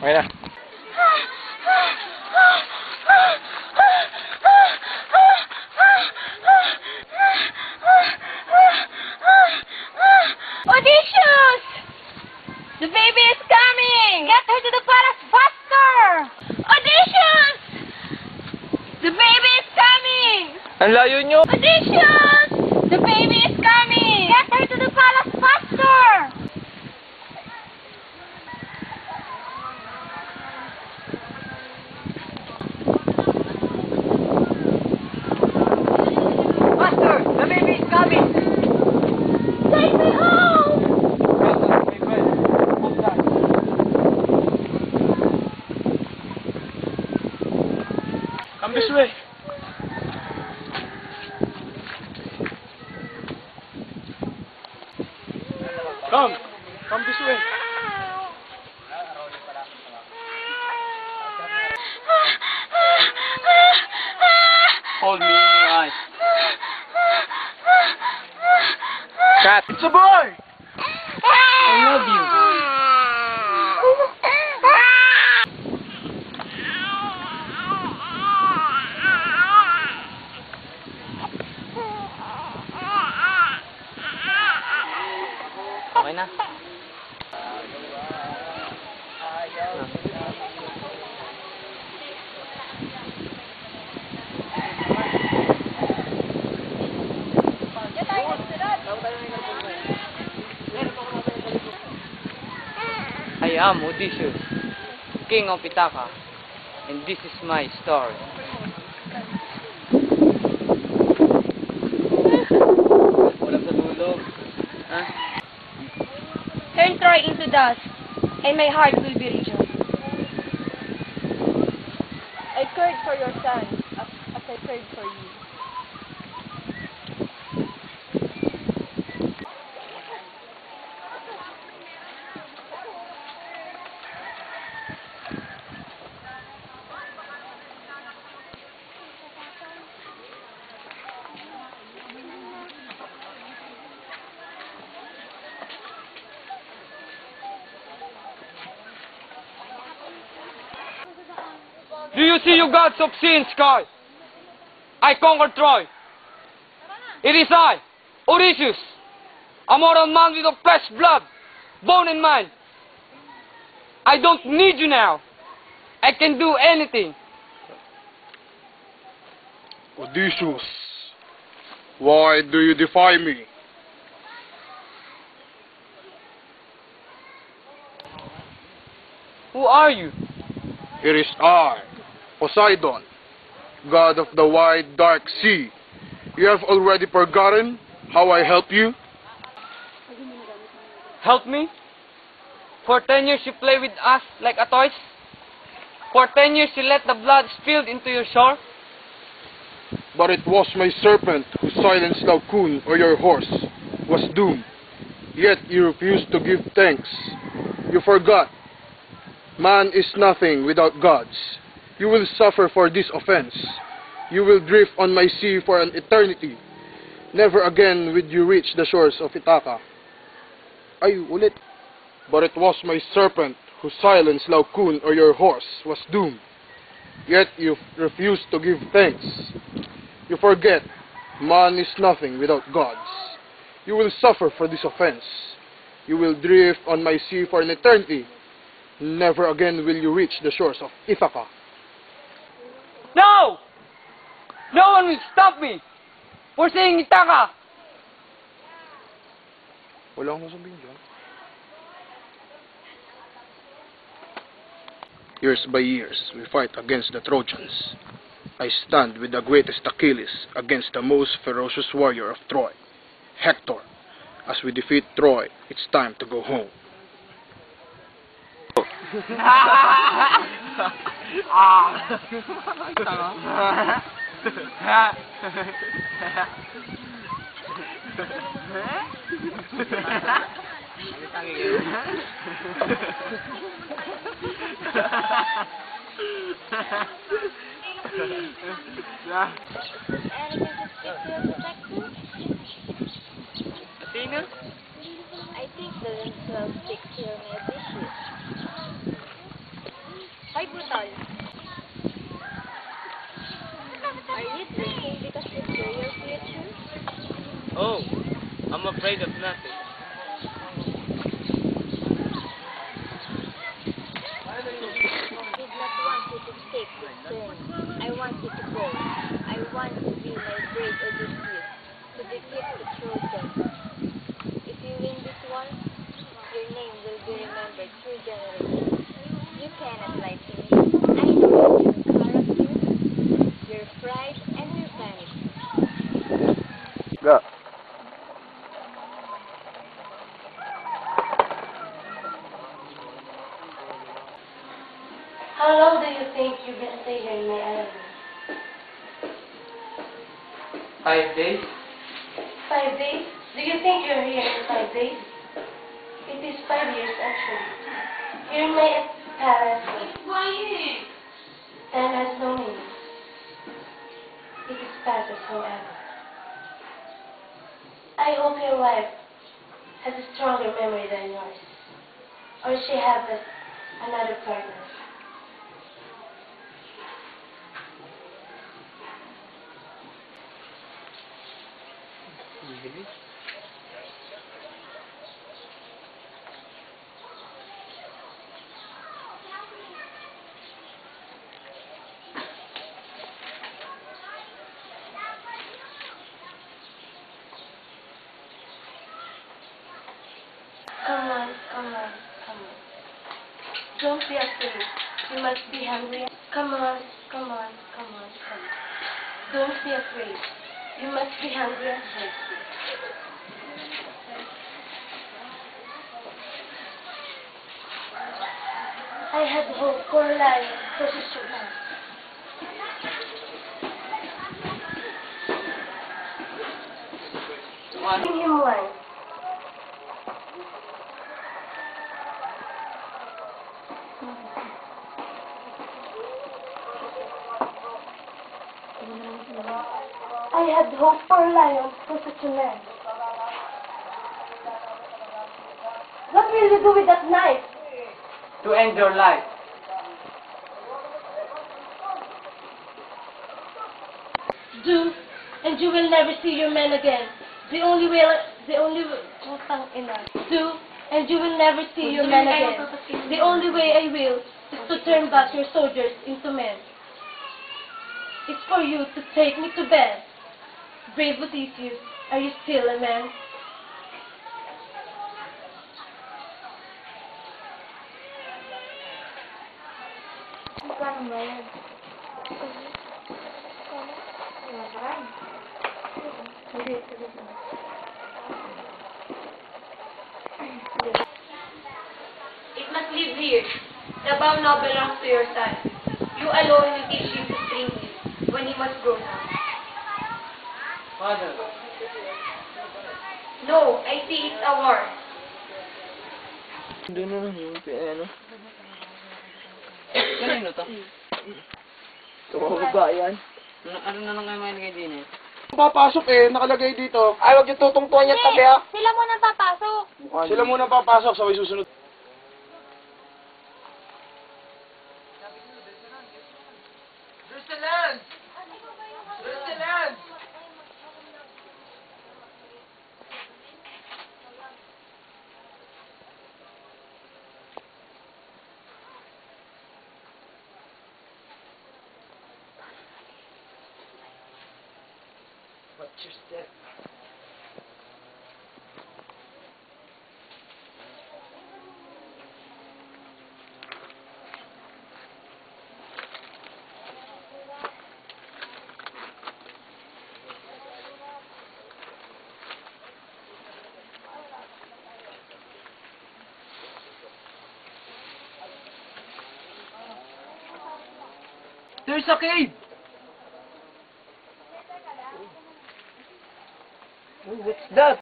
Okay na. Odysseus! The baby is coming! Get her to the palace faster! Odysseus! The baby is coming! Ang layo nyo! Odysseus! The baby is coming! Get her to the palace faster! Master, the baby is coming! Take me home! Come this way. Come this way. Hold me in your eyes. Cat. It's a boy! I love you. Okay na. I am Odysseus, king of Ithaca, and this is my story. Walang sa dulo. Huh? Turn Troy into dust, and my heart will be rejoiced. I cared for your son, as I cared for you. Do you see, you gods of sea and sky? I conquered Troy. It is I, Odysseus, a mortal man with of flesh, blood, bone and mind. I don't need you now. I can do anything. Odysseus, why do you defy me? Who are you? It is I, Poseidon, god of the wide dark sea. You have already forgotten how I helped you? Help me? For 10 years you play with us like a toys? For 10 years you let the blood spill into your shore? But it was my serpent who silenced Laocoon, or your horse, was doomed. Yet you refused to give thanks. You forgot. Man is nothing without gods. You will suffer for this offense. You will drift on my sea for an eternity. Never again will you reach the shores of Ithaca. Ay, ulit. But it was my serpent who silenced Laocoon, or your horse, was doomed. Yet you refused to give thanks. You forget, man is nothing without gods. You will suffer for this offense. You will drift on my sea for an eternity. Never again will you reach the shores of Ithaca. No! No one will stop me for saying Ithaca! Wala akong sabihin dyan. Years by years, we fight against the Trojans. I stand with the greatest Achilles against the most ferocious warrior of Troy, Hector. As we defeat Troy, it's time to go home. I think the 12 sticks. I'm afraid of nothing. I did not want you to escape this journey. I want you to go. I want to be my brave Odysseus to defeat the Trojans. If you win this war, your name will be remembered through generations. You cannot lie to me. I know your character, your pride, and your vanity. Go. How long do you think you will stay here in my island? 5 days? 5 days? Do you think you're here in 5 days? It is 5 years actually. Here in my palace. Time has no meaning. It is passes however. I hope your wife has a stronger memory than yours. Or she has another partner. Come on, come on, come on. Don't be afraid. You must be hungry. Come on, come on, come on, come on. Don't be afraid. You must be hungry and thirsty. I had hope for life, for Susan. Bring him one. I had hope for a lion for such a man. What will you do with that knife? To end your life. Do, and you will never see your men again. Do, and you will never see your men again. The only way I will is to turn back your soldiers into men. It's for you to take me to bed. Brave Odysseus, are you still a man? It must live here. The bow now belongs to your son. You alone will teach him to train him when he must grow up. Father. No, I see it's a war. Doon na lang yung ano. Kanino to? Ito mga babayan. Ano na lang kayo mailagay din eh? Papasok eh, nakalagay dito. Ay, wag yung tutungtuan yung tabi ah. Sila muna papasok. Sila muna papasok, sabay susunod. What's your step? There's a cave! Oh, what's that?